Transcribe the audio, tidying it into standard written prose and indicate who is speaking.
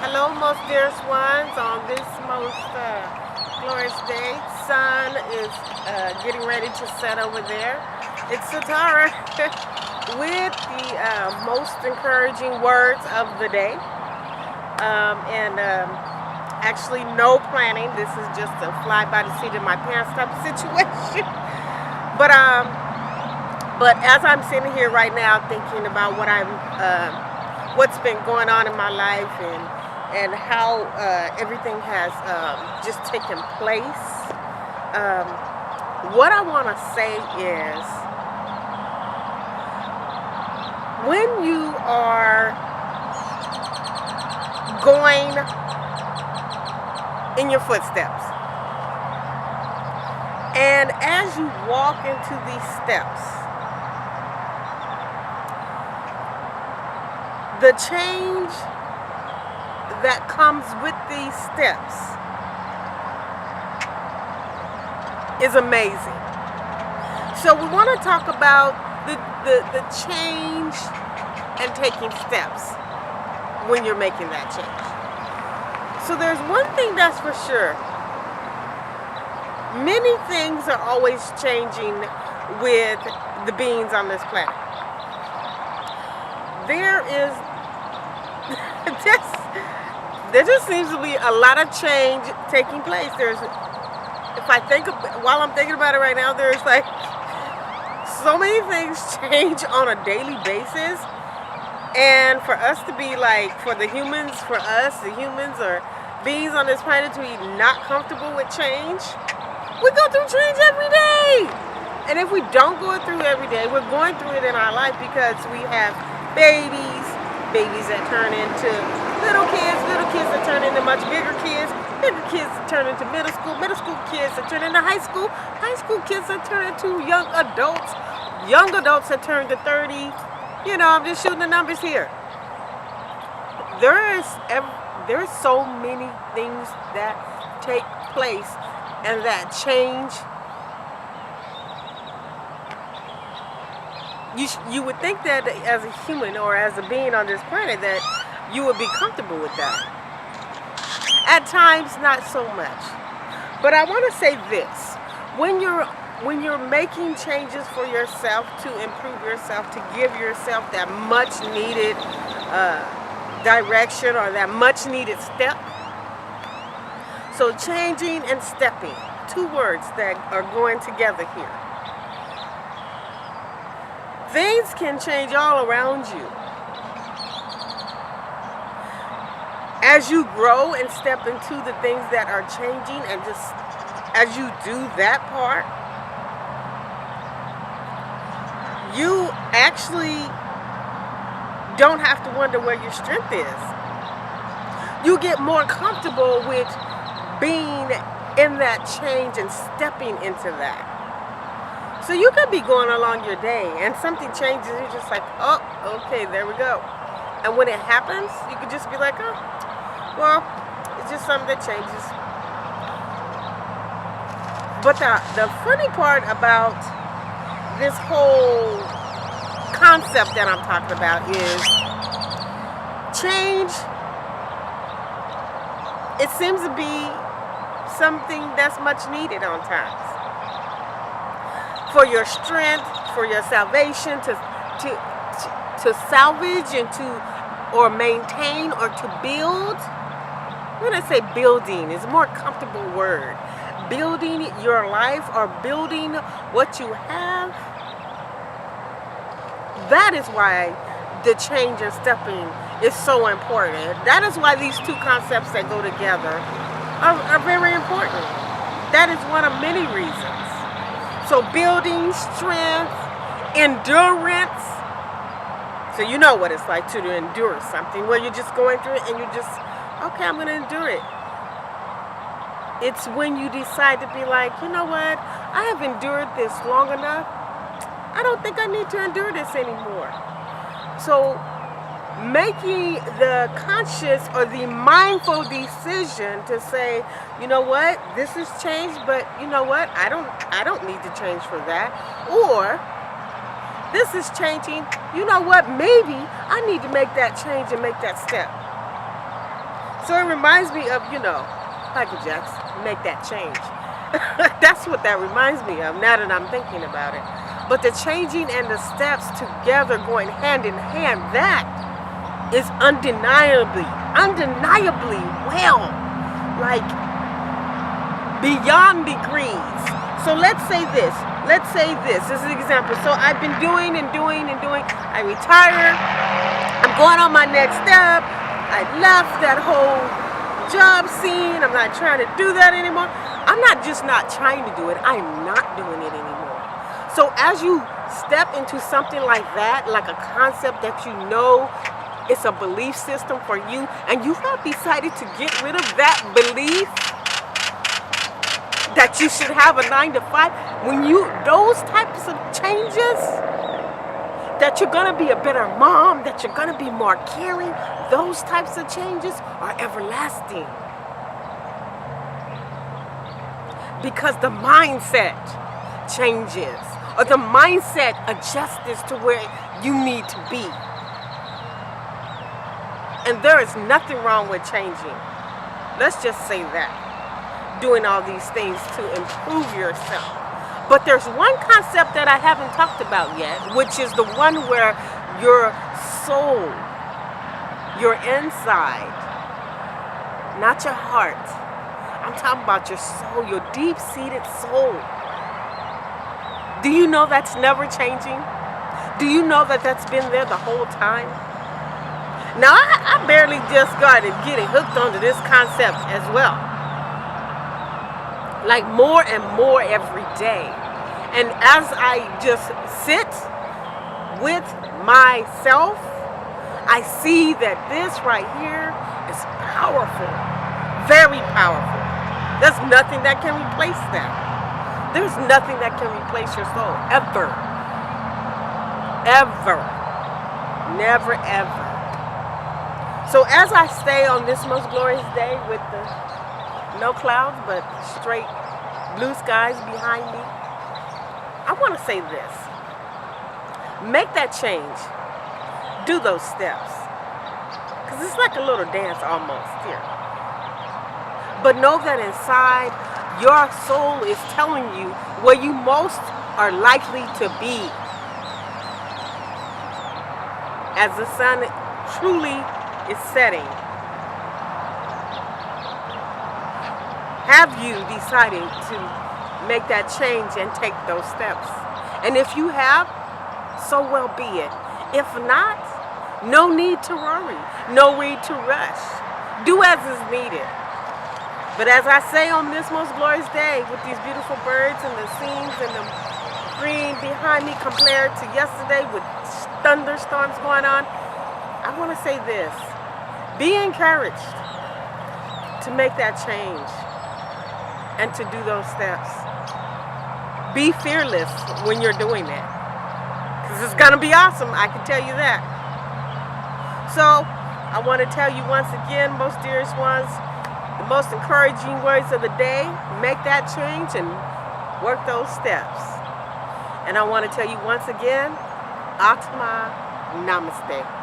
Speaker 1: Hello, most dearest ones, on this most glorious day. Sun is getting ready to set over there. It's Satara with the most encouraging words of the day. And actually, no planning. This is just a fly by the seat of my pants type of situation. But as I'm sitting here right now thinking about what's been going on in my life and how everything has just taken place, what I want to say is, when you are going in your footsteps, and as you walk into these steps, the change that comes with these steps is amazing. So we want to talk about the change and taking steps when you're making that change. So there's one thing that's for sure. Many things are always changing with the beings on this planet. There just seems to be a lot of change taking place. While I'm thinking about it right now, there's like so many things change on a daily basis. And for us to be like, the humans or beings on this planet to be not comfortable with change, we go through change every day. And if we don't go through it every day, we're going through it in our life because we have babies that turn into little kids that turn into much bigger kids that turn into middle school kids that turn into high school kids that turn into young adults that turn to 30. I'm just shooting the numbers here. There's so many things that take place and that change. You would think that as a human or as a being on this planet that you would be comfortable with that. At times, not so much. But I want to say this: when you're making changes for yourself to improve yourself, to give yourself that much needed direction or that much needed step. So changing and stepping, two words that are going together here. Things can change all around you. As you grow and step into the things that are changing, and just as you do that part, you actually don't have to wonder where your strength is. You get more comfortable with being in that change and stepping into that. So you could be going along your day and something changes, you're just like, oh, okay, there we go. And when it happens, you could just be like, oh, well, it's just something that changes. But the funny part about this whole concept that I'm talking about is change. It seems to be something that's much needed on times. For your strength, for your salvation, to salvage and or maintain or to build. When I say building, it's a more comfortable word. Building your life or building what you have. That is why the change and stepping is so important. That is why these two concepts that go together are very important. That is one of many reasons. So building strength, endurance. So you know what it's like to endure something where you're just going through it and you're just, okay, I'm going to endure it. It's when you decide to be like, you know what, I have endured this long enough. I don't think I need to endure this anymore. So making the conscious or the mindful decision to say, you know what, this has changed, but you know what, I don't need to change for that. Or this is changing, you know what, maybe I need to make that change and make that step. So it reminds me of, Michael Jackson, make that change. That's what that reminds me of now that I'm thinking about it. But the changing and the steps together going hand in hand, that is undeniably well, like beyond degrees. So let's say this. This is an example. So I've been doing and doing. I retire. I'm going on my next step. I left that whole job scene. I'm not trying to do that anymore. I'm not just not trying to do it. I'm not doing it anymore. So as you step into something like that, like a concept that it's a belief system for you, and you have decided to get rid of that belief that you should have a 9 to 5, those types of changes, that you're going to be a better mom, that you're going to be more caring, those types of changes are everlasting. Because the mindset changes, or the mindset adjusts to where you need to be. And there is nothing wrong with changing. Let's just say that. Doing all these things to improve yourself. But there's one concept that I haven't talked about yet, which is the one where your soul, your inside, not your heart. I'm talking about your soul, your deep-seated soul. Do you know that's never changing? Do you know that that's been there the whole time? Now, I barely just started getting hooked onto this concept as well. Like more and more every day. And as I just sit with myself, I see that this right here is powerful. Very powerful. There's nothing that can replace that. There's nothing that can replace your soul. Ever. Ever. Never, ever. So as I stay on this most glorious day with no clouds but straight blue skies behind me, I want to say this. Make that change. Do those steps. Because it's like a little dance almost here. But know that inside, your soul is telling you where you most are likely to be. As the sun truly is setting. Have you decided to make that change and take those steps? And if you have, so well be it. If not, no need to worry, no need to rush. Do as is needed. But as I say on this most glorious day, with these beautiful birds and the scenes and the green behind me compared to yesterday with thunderstorms going on, I want to say this. Be encouraged to make that change and to do those steps. Be fearless when you're doing it. Because it's going to be awesome, I can tell you that. So, I want to tell you once again, most dearest ones, the most encouraging words of the day, make that change and work those steps. And I want to tell you once again, Atma Namaste.